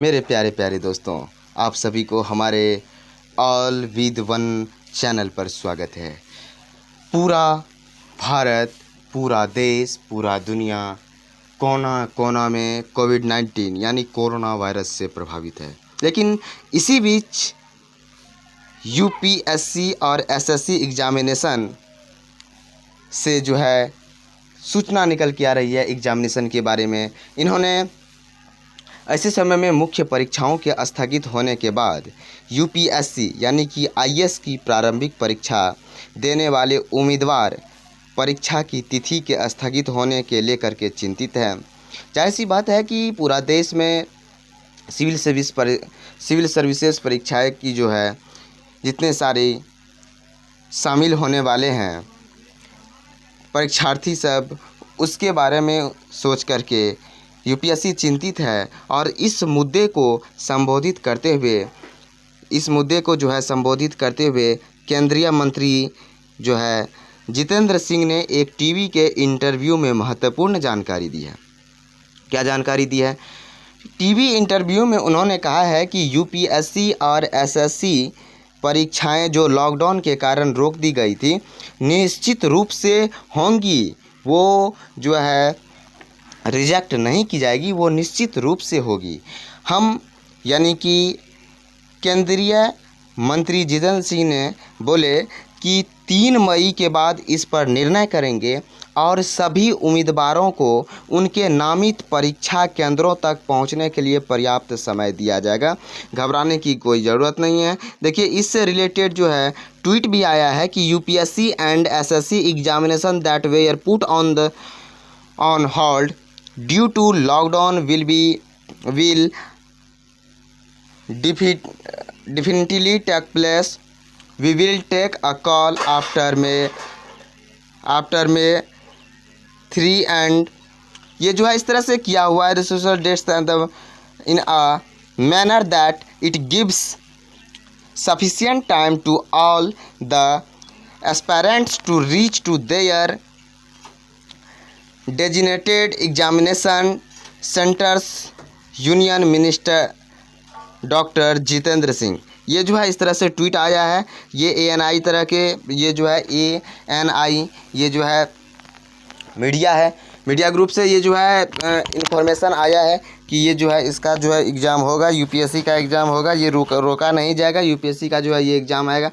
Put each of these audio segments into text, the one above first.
मेरे प्यारे प्यारे दोस्तों, आप सभी को हमारे ऑल विद वन चैनल पर स्वागत है। पूरा भारत, पूरा देश, पूरा दुनिया कोना कोना में कोविड-19 यानी कोरोना वायरस से प्रभावित है। लेकिन इसी बीच यूपीएससी और एसएससी एग्जामिनेशन से जो है सूचना निकल के आ रही है एग्जामिनेशन के बारे में। इन्होंने ऐसे समय में मुख्य परीक्षाओं के स्थगित होने के बाद यूपीएससी यानी कि आईएएस की प्रारंभिक परीक्षा देने वाले उम्मीदवार परीक्षा की तिथि के स्थगित होने के लेकर के चिंतित हैं। जाहिर सी बात है कि पूरा देश में सिविल सर्विसेज परीक्षाएं की जो है जितने सारे शामिल होने वाले हैं परीक्षार्थी सब, उसके बारे में सोच करके यूपीएससी चिंतित है। और इस मुद्दे को संबोधित करते हुए केंद्रीय मंत्री जो है जितेंद्र सिंह ने एक टीवी के इंटरव्यू में महत्वपूर्ण जानकारी दी है। क्या जानकारी दी है? टीवी इंटरव्यू में उन्होंने कहा है कि यूपीएससी और एसएससी परीक्षाएं जो लॉकडाउन के कारण रोक दी गई थी निश्चित रूप से होंगी, वो जो है रिजेक्ट नहीं की जाएगी, वो निश्चित रूप से होगी। हम यानी कि केंद्रीय मंत्री जितेंद्र सिंह ने बोले कि 3 मई के बाद इस पर निर्णय करेंगे और सभी उम्मीदवारों को उनके नामित परीक्षा केंद्रों तक पहुंचने के लिए पर्याप्त समय दिया जाएगा। घबराने की कोई ज़रूरत नहीं है। देखिए, इससे रिलेटेड जो है ट्वीट भी आया है कि UPSC and SSC examination that were put on hold due to lockdown will definitely take place. We will take a call after May 3 and ये जो है इस तरह से किया हुआ है the social distance in a manner that it gives sufficient time to all the aspirants to reach to their designated examination centres. Union minister doctor Jitendra Singh, ये जो है इस तरह से ट्वीट आया है। ये एएनआई तरह के ये जो है एएनआई ये जो है मीडिया है, मीडिया ग्रुप से ये जो है इंफॉर्मेशन आया है कि ये जो है इसका जो है एग्ज़ाम होगा, यूपीएससी का एग्ज़ाम होगा। ये रोका नहीं जाएगा, यूपीएससी का जो है ये एग्ज़ाम आएगा।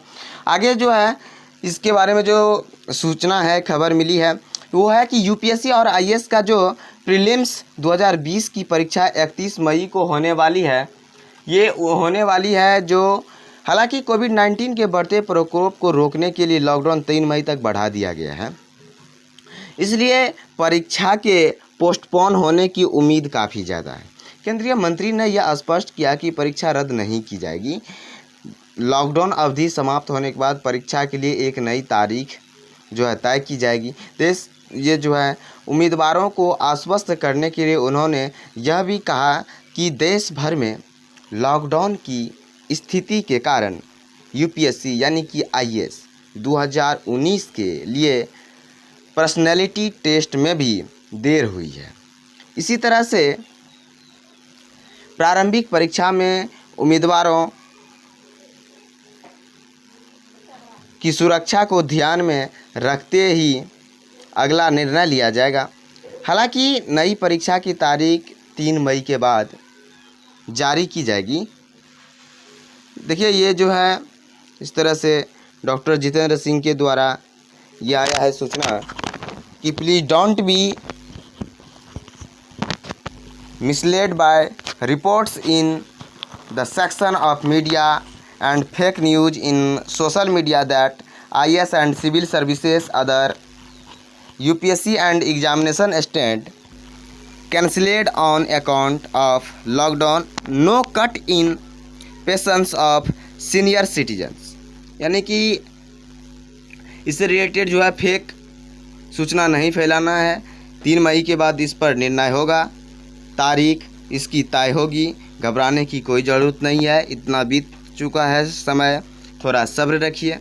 आगे जो है इसके बारे में जो सूचना है, खबर मिली है, वो है कि यूपीएससी और आईएएस का जो प्रीलिम्स 2020 की परीक्षा 31 मई को होने वाली है, ये होने वाली है जो हालांकि कोविड-19 के बढ़ते प्रकोप को रोकने के लिए लॉकडाउन 3 मई तक बढ़ा दिया गया है, इसलिए परीक्षा के पोस्टपोन होने की उम्मीद काफ़ी ज़्यादा है। केंद्रीय मंत्री ने यह स्पष्ट किया कि परीक्षा रद्द नहीं की जाएगी। लॉकडाउन अवधि समाप्त होने के बाद परीक्षा के लिए एक नई तारीख जो है तय की जाएगी। ये जो है उम्मीदवारों को आश्वस्त करने के लिए उन्होंने यह भी कहा कि देश भर में लॉकडाउन की स्थिति के कारण यूपीएससी यानी कि आईएएस 2019 के लिए पर्सनैलिटी टेस्ट में भी देर हुई है। इसी तरह से प्रारंभिक परीक्षा में उम्मीदवारों की सुरक्षा को ध्यान में रखते ही अगला निर्णय लिया जाएगा। हालांकि नई परीक्षा की तारीख 3 मई के बाद जारी की जाएगी। देखिए, ये जो है इस तरह से डॉक्टर जितेंद्र सिंह के द्वारा ये आया है सूचना कि please don't be misled by reports in the section of media and fake news in social media that IAS and civil services other UPSC and examination stand cancelled on account of lockdown. No cut in patience of senior citizens. यानी कि इससे related जो है fake सूचना नहीं फैलाना है। 3 मई के बाद इस पर निर्णय होगा, तारीख इसकी तय होगी। घबराने की कोई ज़रूरत नहीं है, इतना बीत चुका है समय, थोड़ा सब्र रखिए।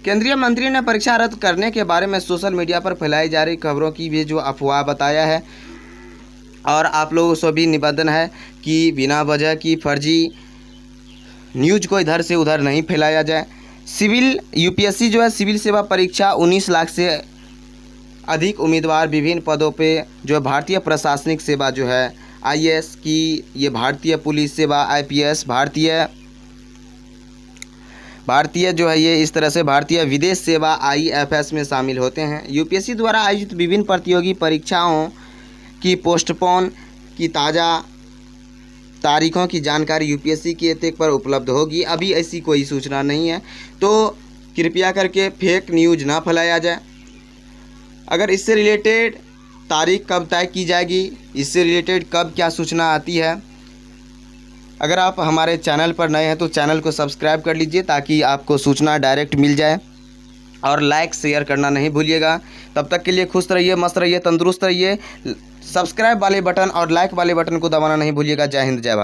केंद्रीय मंत्री ने परीक्षा रद्द करने के बारे में सोशल मीडिया पर फैलाई जा रही खबरों की भी जो अफवाह बताया है और आप लोगों से भी निवेदन है कि कि बिना वजह की फर्जी न्यूज को इधर से उधर नहीं फैलाया जाए। सिविल यूपीएससी जो है सिविल सेवा परीक्षा 19 लाख से अधिक उम्मीदवार विभिन्न पदों पे जो है भारतीय प्रशासनिक सेवा जो है आईएएस की, ये भारतीय पुलिस सेवा आईपीएस, भारतीय जो है ये इस तरह से भारतीय विदेश सेवा आईएफएस में शामिल होते हैं। यूपीएससी द्वारा आयोजित विभिन्न प्रतियोगी परीक्षाओं की पोस्टपोन की ताज़ा तारीखों की जानकारी यूपीएससी के एतेक पर उपलब्ध होगी। अभी ऐसी कोई सूचना नहीं है, तो कृपया करके फेक न्यूज ना फैलाया जाए। अगर इससे रिलेटेड तारीख कब तय की जाएगी, इससे रिलेटेड कब क्या सूचना आती है, अगर आप हमारे चैनल पर नए हैं तो चैनल को सब्सक्राइब कर लीजिए ताकि आपको सूचना डायरेक्ट मिल जाए, और लाइक शेयर करना नहीं भूलिएगा। तब तक के लिए खुश रहिए, मस्त रहिए, तंदुरुस्त रहिए। सब्सक्राइब वाले बटन और लाइक वाले बटन को दबाना नहीं भूलिएगा। जय हिंद, जय भारत।